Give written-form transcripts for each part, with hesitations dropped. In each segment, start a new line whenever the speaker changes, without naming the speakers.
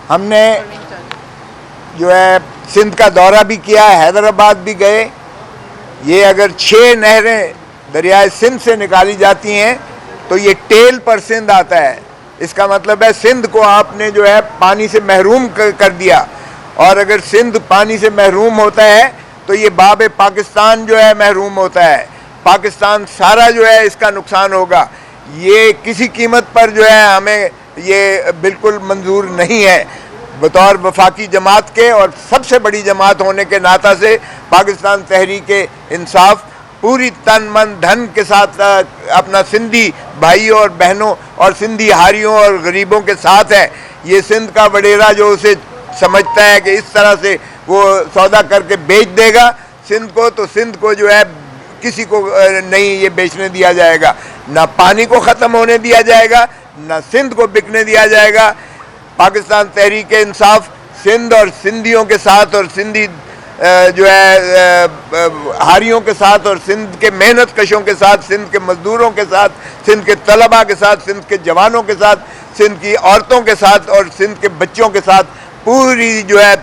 हमने जो है सिंध का दौरा भी किया, हैदराबाद भी गए। ये अगर 6 नहरें दरियाए सिंध से निकाली जाती हैं तो ये टेल पर सिंध आता है। इसका मतलब है सिंध को आपने जो है पानी से महरूम कर दिया, और अगर सिंध पानी से महरूम होता है तो ये बाब पाकिस्तान जो है महरूम होता है। पाकिस्तान सारा जो है इसका नुकसान होगा। ये किसी कीमत पर जो है हमें ये बिल्कुल मंजूर नहीं है। बतौर वफाकी जमात के और सबसे बड़ी जमात होने के नाता से पाकिस्तान तहरीक इंसाफ पूरी तन मन धन के साथ अपना सिंधी भाइयों और बहनों और सिंधी हारियों और गरीबों के साथ है। ये सिंध का वडेरा जो उसे समझता है कि इस तरह से वो सौदा करके बेच देगा सिंध को, तो सिंध को जो है किसी को नहीं ये बेचने दिया जाएगा। ना पानी को ख़त्म होने दिया जाएगा, ना सिंध को बिकने दिया जाएगा। पाकिस्तान तहरीक इंसाफ सिंध और सिंधियों के साथ और सिंधी जो है हारियों के साथ और सिंध के मेहनत कशों के साथ, सिंध के मजदूरों के साथ, सिंध के तलबा के साथ, सिंध के जवानों के साथ, सिंध की औरतों के साथ और सिंध के बच्चों के साथ पूरी जो है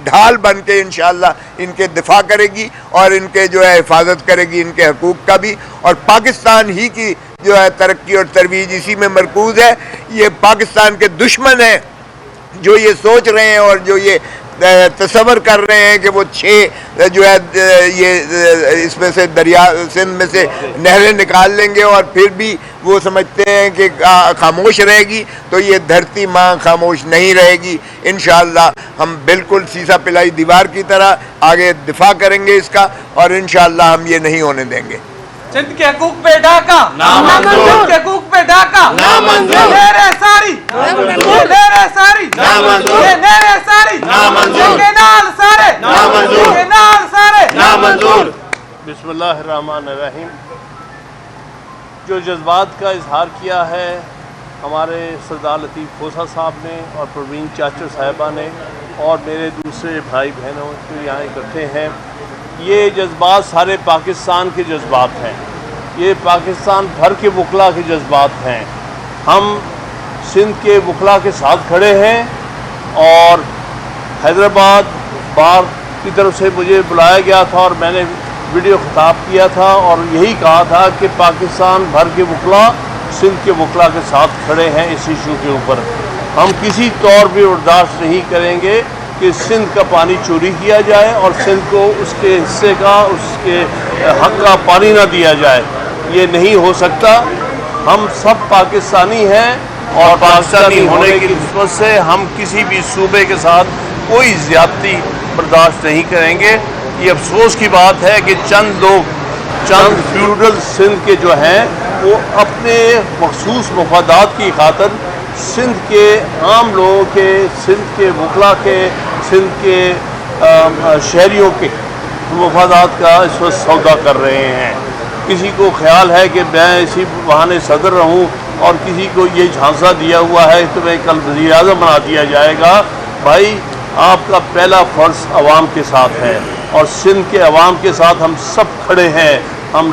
ढाल बन के इंशाअल्लाह इनके दिफा करेगी और इनके जो है हिफाजत करेगी, इनके हकूक़ का भी। और पाकिस्तान ही की जो है तरक्की और तरवीज इसी में मरकूज़ है। ये पाकिस्तान के दुश्मन हैं जो ये सोच रहे हैं और जो ये तसव्वुर कर रहे हैं कि वो 6 जो है ये इसमें से दरिया सिंध में से नहरें निकाल लेंगे और फिर भी वो समझते हैं कि खामोश रहेगी, तो ये धरती माँ खामोश नहीं रहेगी। इंशाअल्लाह हम बिल्कुल सीसा पिलाई दीवार की तरह आगे दिफा करेंगे इसका, और इंशाअल्लाह हम ये नहीं होने देंगे।
सिंध के हकूक पे डाका नामंजूर, सिंध के हकूक पे डाका नामंजूर, लहरें सारी नामंजूर, लहरें सारी नामंजूर, लहरें सारी नामंजूर, के नाल सारे नामंजूर, के नाल सारे नामंजूर।
बिस्मिल्लाहिर्रहमानिर्रहीम। जो जज्बात का इजहार किया है हमारे सरदार लतीफ़ खोसा साहब ने और परवीन चाचू साहिबा ने और मेरे दूसरे भाई बहनों जो यहाँ इकट्ठे हैं, ये जज्बात सारे पाकिस्तान के जज्बात हैं। ये पाकिस्तान भर के वकला के जज्बात हैं। हम सिंध के वकला के साथ खड़े हैं और हैदराबाद बार की तरफ से मुझे बुलाया गया था और मैंने वीडियो खिताब किया था और यही कहा था कि पाकिस्तान भर के वकला सिंध के वकला के साथ खड़े हैं इस इशू के ऊपर। हम किसी तौर पर बर्दाश्त नहीं करेंगे कि सिंध का पानी चोरी किया जाए और सिंध को उसके हिस्से का, उसके हक का पानी ना दिया जाए। ये नहीं हो सकता। हम सब पाकिस्तानी हैं और पाकिस्तानी होने की निस्बत से हम किसी भी सूबे के साथ कोई ज़्यादती बर्दाश्त नहीं करेंगे। ये अफसोस की बात है कि चंद लोग, चंद फ्यूडल सिंध के जो हैं वो अपने मखसूस मफादात की खातिर सिंध के आम लोगों के, सिंध के वकला के, सिंध के शहरियों के मफादात का इस वक्त सौदा कर रहे हैं। किसी को ख्याल है कि मैं इसी बहाने सदर रहूं और किसी को ये झांसा दिया हुआ है तो मैं कल वज़ीर आज़म बना दिया जाएगा। भाई आपका पहला फ़र्ज़ अवाम के साथ है और सिंध के अवाम के साथ हम सब खड़े हैं। हम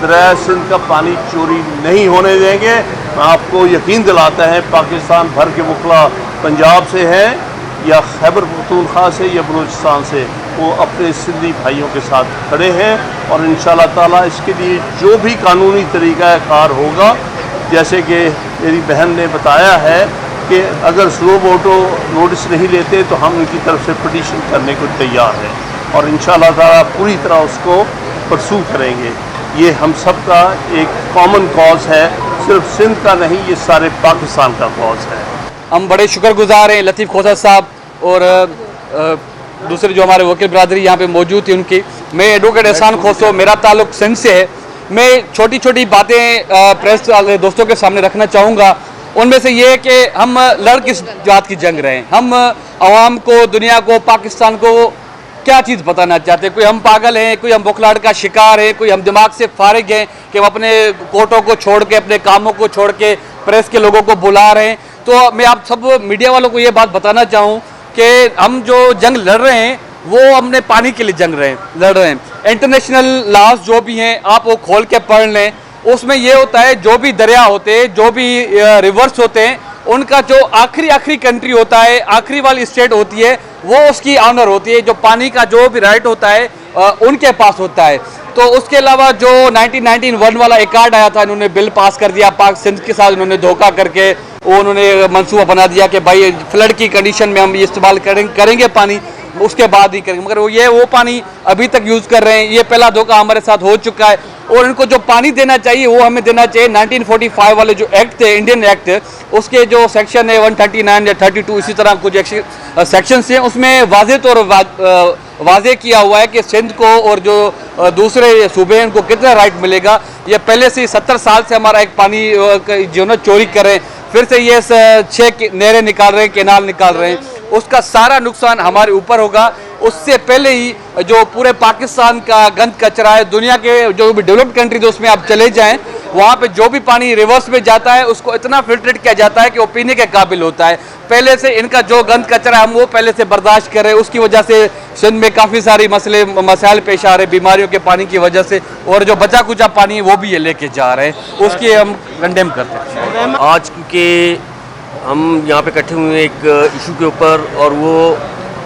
दरिया सिंध का पानी चोरी नहीं होने देंगे। आपको यकीन दिलाता है पाकिस्तान भर के वकला पंजाब से हैं या खैबर पख्तूनख्वा से या बलूचिस्तान से, वो अपने सिंधी भाइयों के साथ खड़े हैं और इंशाअल्लाह ताला इसके लिए जो भी कानूनी तरीक़ाकार होगा, जैसे कि मेरी बहन ने बताया है कि अगर स्लो वोटो नोटिस नहीं लेते तो हम उनकी तरफ से पिटीशन करने को तैयार हैं और इंशाअल्लाह ताला पूरी तरह उसको परसू करेंगे। ये हम सब का एक कॉमन कॉज है, सिर्फ सिंध का नहीं, ये सारे पाकिस्तान का कॉज है।
हम बड़े शुक्रगुजार हैं लतीफ़ खोसा साहब और दूसरे जो हमारे वकील बरादरी यहाँ पे मौजूद थी उनकी। मैं एडवोकेट एहसान खोसो, मेरा ताल्लुक सिंध से है। मैं छोटी छोटी बातें प्रेस वाले दोस्तों के सामने रखना चाहूँगा। उनमें से ये है कि हम लड़ किस जात की जंग रहे हैं। हम आवाम को, दुनिया को, पाकिस्तान को क्या चीज़ बताना चाहते हैं। कोई हम पागल हैं, कोई हम बुखलाहट का शिकार है, कोई हम दिमाग से फारिग हैं कि हम अपने कोर्टों को छोड़ के, अपने कामों को छोड़ के प्रेस के लोगों को बुला रहे हैं। तो मैं आप सब मीडिया वालों को ये बात बताना चाहूँ कि हम जो जंग लड़ रहे हैं वो हमने पानी के लिए लड़ रहे हैं। इंटरनेशनल लॉज जो भी हैं आप वो खोल के पढ़ लें। उसमें ये होता है जो भी दरिया होते हैं, जो भी रिवर्स होते हैं, उनका जो आखिरी कंट्री होता है, आखिरी वाली स्टेट होती है, वो उसकी ऑनर होती है। जो पानी का जो भी राइट होता है उनके पास होता है। तो उसके अलावा जो 1991 वाला एक कार्ड आया था, इन्होंने बिल पास कर दिया पाक सिंध के साथ, इन्होंने धोखा करके वो उन्होंने मंसूबा बना दिया कि भाई फ्लड की कंडीशन में हम ये इस्तेमाल करेंगे पानी, उसके बाद ही करेंगे, मगर वो पानी अभी तक यूज़ कर रहे हैं। ये पहला धोखा हमारे साथ हो चुका है। और इनको जो पानी देना चाहिए वो हमें देना चाहिए 1945 वाले जो एक्ट थे, इंडियन एक्ट, उसके जो सेक्शन है 139 या 32 इसी तरह कुछ सेक्शन हैं, उसमें वाजे किया हुआ है कि सिंध को और जो दूसरे सूबे हैं उनको कितना राइट मिलेगा। ये पहले से 70 साल से हमारा एक पानी जो ना चोरी कर रहे हैं, फिर से ये 6 नहरें निकाल रहे हैं, केनाल निकाल रहे हैं, उसका सारा नुकसान हमारे ऊपर होगा। उससे पहले ही जो पूरे पाकिस्तान का गंद कचरा है, दुनिया के जो भी डेवलप्ड कंट्रीज उसमें आप चले जाएं, वहाँ पे जो भी पानी रिवर्स में जाता है उसको इतना फिल्ट्रेट किया जाता है कि वो पीने के काबिल होता है। पहले से इनका जो गंद कचरा हम वो पहले से बर्दाश्त कर रहे हैं, उसकी वजह से सिंध में काफ़ी सारी मसाइल पेश आ रहे हैं बीमारियों के पानी की वजह से, और जो बचा कुचा पानी है वो भी ये लेके जा रहे हैं, उसकी हम कंडेम करते हैं।
आज क्योंकि हम यहाँ पे इकट्ठे हुए एक इशू के ऊपर, और वो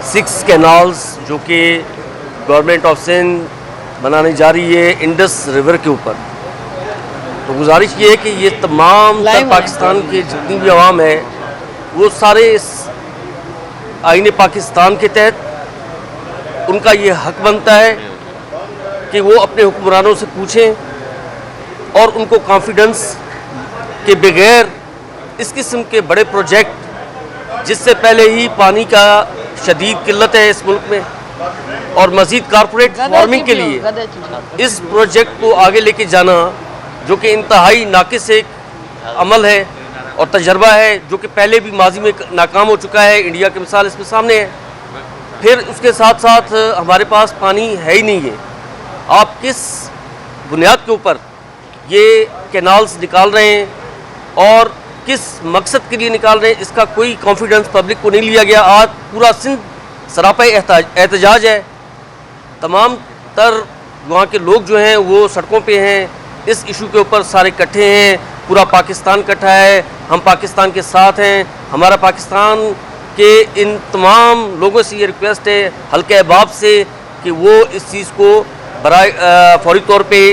6 कैनाल्स जो कि गवर्नमेंट ऑफ सिंध बनाने जा रही है इंडस रिवर के ऊपर। तो गुजारिश ये है कि ये तमाम पाकिस्तान के जितनी भी आवाम है वो सारे इस आईने पाकिस्तान के तहत उनका ये हक बनता है कि वो अपने हुक्मरानों से पूछें और उनको कॉन्फिडेंस के बगैर इस किस्म के बड़े प्रोजेक्ट, जिससे पहले ही पानी का शदीद किल्लत है इस मुल्क में, और मज़ीद कारपोरेट फार्मिंग के लिए इस प्रोजेक्ट को आगे लेके जाना, जो कि इंतहाई नाकिस एक अमल है और तजर्बा है, जो कि पहले भी माजी में नाकाम हो चुका है। इंडिया की मिसाल इसमें सामने है। फिर उसके साथ साथ हमारे पास पानी है ही नहीं है। आप किस बुनियाद के ऊपर ये कैनाल्स निकाल रहे हैं और किस मकसद के लिए निकाल रहे हैं, इसका कोई कॉन्फिडेंस पब्लिक को नहीं लिया गया। आज पूरा सिंध सरापा एहतजाज है। तमाम तर वहाँ के लोग जो हैं वो सड़कों पे हैं, इस इशू के ऊपर सारे इकट्ठे हैं, पूरा पाकिस्तान इकट्ठा है, हम पाकिस्तान के साथ हैं। हमारा पाकिस्तान के इन तमाम लोगों से ये रिक्वेस्ट है, हल्के अहबाब से, कि वो इस चीज़ को बराए फौरी तौर पे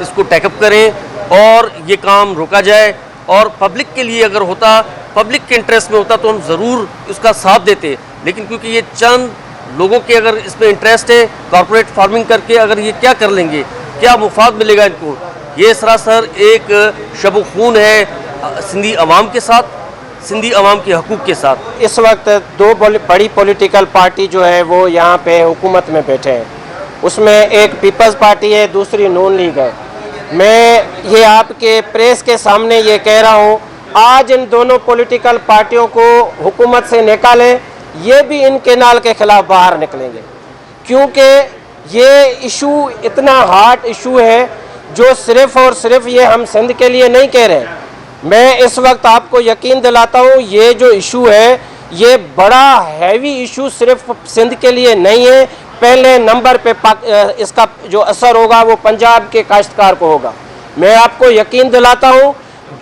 इसको टैकअप करें और ये काम रोका जाए। और पब्लिक के लिए अगर होता, पब्लिक के इंटरेस्ट में होता, तो हम ज़रूर उसका साथ देते। लेकिन क्योंकि ये चंद लोगों के अगर इसमें इंटरेस्ट है, कॉर्पोरेट फार्मिंग करके अगर ये क्या कर लेंगे, क्या मुफाद मिलेगा इनको, ये सरासर एक शब खून है सिंधी अवाम के साथ, सिंधी अवाम के हकूक़ के साथ।
इस वक्त 2 बड़ी पॉलिटिकल पार्टी जो है वो यहाँ पे हुकूमत में बैठे हैं। उसमें एक पीपल्स पार्टी है, दूसरी नून लीग है। मैं ये आपके प्रेस के सामने ये कह रहा हूँ, आज इन दोनों पॉलिटिकल पार्टियों को हुकूमत से निकालें, ये भी इन केनाल के ख़िलाफ़ बाहर निकलेंगे, क्योंकि ये इशू इतना हार्ड इशू है जो सिर्फ़ और सिर्फ ये हम सिंध के लिए नहीं कह रहे। मैं इस वक्त आपको यकीन दिलाता हूँ, ये जो इशू है ये बड़ा हैवी इशू सिर्फ सिंध के लिए नहीं है। पहले नंबर पे इसका जो असर होगा वो पंजाब के काश्तकार को होगा। मैं आपको यकीन दिलाता हूँ,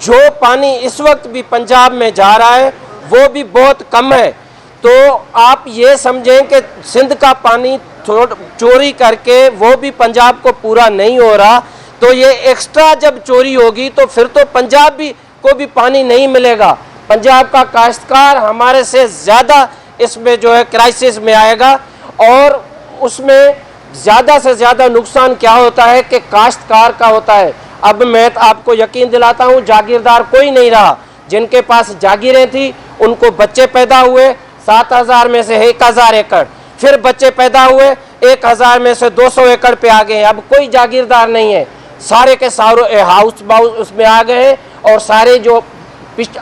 जो पानी इस वक्त भी पंजाब में जा रहा है वो भी बहुत कम है। तो आप ये समझें कि सिंध का पानी चोरी करके वो भी पंजाब को पूरा नहीं हो रहा, तो ये एक्स्ट्रा जब चोरी होगी तो फिर तो पंजाब भी को भी पानी नहीं मिलेगा। पंजाब का काश्तकार हमारे से ज़्यादा इसमें जो है क्राइसिस में आएगा, और उसमें ज़्यादा से ज़्यादा नुकसान क्या होता है कि काश्तकार का होता है। अब मैं आपको यकीन दिलाता हूँ, जागीरदार कोई नहीं रहा। जिनके पास जागीरें थी उनको बच्चे पैदा हुए, 7,000 में से 1,000 एकड़, फिर बच्चे पैदा हुए, 1,000 में से 200 एकड़ पे आ गए। अब कोई जागीरदार नहीं है, सारे के सारे हाउस बाउस उसमें आ गए हैं, और सारे जो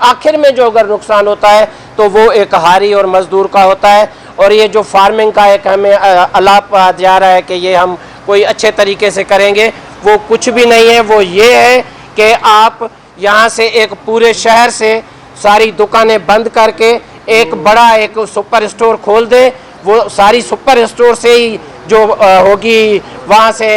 आखिर में जो अगर नुकसान होता है तो वो एक हारी और मजदूर का होता है। और ये जो फार्मिंग का एक हमें अलाप जा रहा है कि ये हम कोई अच्छे तरीके से करेंगे, वो कुछ भी नहीं है। वो ये है कि आप यहाँ से एक पूरे शहर से सारी दुकानें बंद करके एक बड़ा एक सुपर स्टोर खोल दें। वो सारी सुपर स्टोर से ही जो होगी वहाँ से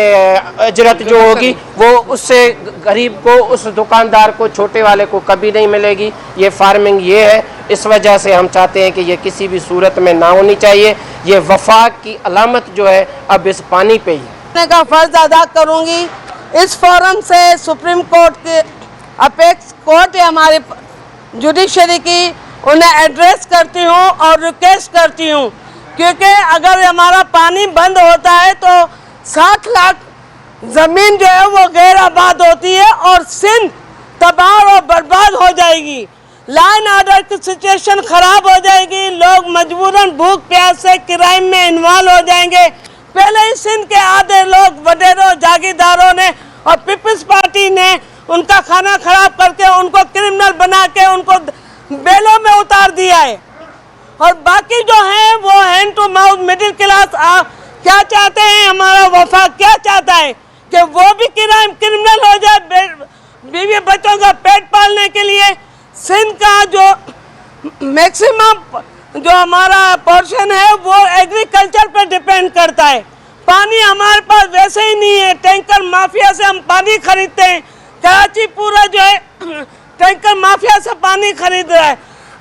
अजरत जो होगी वो उससे गरीब को, उस दुकानदार को, छोटे वाले को कभी नहीं मिलेगी। ये फार्मिंग ये है, इस वजह से हम चाहते हैं कि ये किसी भी सूरत में ना होनी चाहिए। ये वफाक की अलामत जो है अब इस पानी पे ही
का फर्ज अदा करूंगी। इस फोरम से सुप्रीम कोर्ट के अपेक्स कोर्ट है हमारे जुडिशरी की, उन्हें एड्रेस करती हूँ और रिक्वेस्ट करती हूँ, क्योंकि अगर हमारा पानी बंद होता है तो 60 लाख ज़मीन जो है वो गैर आबाद होती है और सिंध तबाह और बर्बाद हो जाएगी। लाइन आर्डर की सिचुएशन ख़राब हो जाएगी। लोग मजबूरन भूख प्यास से क्राइम में इन्वॉल्व हो जाएंगे। पहले ही सिंध के आधे लोग वडेरों, जागीरदारों ने और पीपल्स पार्टी ने उनका खाना खराब करके उनको क्रिमिनल बना के उनको बेलों में उतार दिया है। और बाकी जो हैं वो hand to mouth middle class क्या चाहते हैं, हमारा वफाक क्या चाहता है कि वो भी क्रिमिनल हो जाए बीवी बच्चों का पेट पालने के लिए। सिंध का जो मैक्सिमम जो हमारा पोर्शन है वो एग्रीकल्चर पर डिपेंड करता है। पानी हमारे पास वैसे ही नहीं है, टैंकर माफिया से हम पानी खरीदते हैं। कराची पूरा जो है टैंकर माफिया से पानी खरीद रहा है।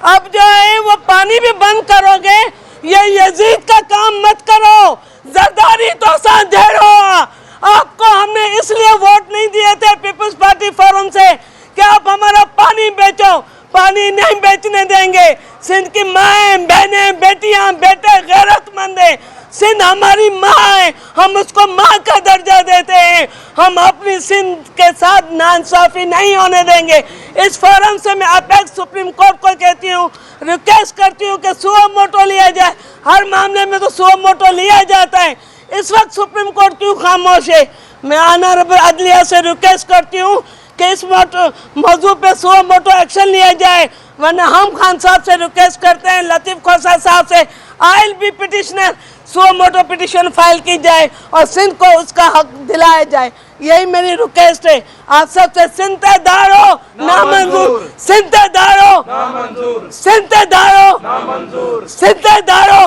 अब जो है वो पानी भी बंद करोगे, ये यजीद का काम मत करो। जरदारी तो ढेर हो। आपको हमने इसलिए वोट नहीं दिए थे पीपल्स पार्टी फोरम से कि आप हमारा पानी बेचो। पानी नहीं बेचने देंगे। सिंध की माएँ, बहनें, बेटियां, बेटे गैरतमंद हैं। सिंध हमारी माँ है, हम उसको माँ का दर्जा देते हैं। हम अपनी सिंध के साथ नाइंसाफी नहीं होने देंगे। इस फोरम से मैं अपेक्स सुप्रीम कोर्ट को कहती हूँ, रिक्वेस्ट करती हूँ कि सुओ मोटो लिया जाए। हर मामले में तो सुओ मोटो लिया जाता है, इस वक्त सुप्रीम कोर्ट क्यों खामोश है? मैं ऑनरेबल अदलिया से रिक्वेस्ट करती हूँ कि इस मौजू पे सुओ मोटो एक्शन लिया जाए, वरना हम खान साहब से रिक्वेस्ट करते हैं, लतीफ़ खोसा साहब से, I be petitioner, suo motu petition file की जाए और सिंध को उसका हक दिलाया जाए। यही मेरी रिक्वेस्ट है आप सबसे। सिंतेदारो नामंजूर, सिंतेदारो नामंजूर, सिंतेदारो नामंजूर, सिंतेदारो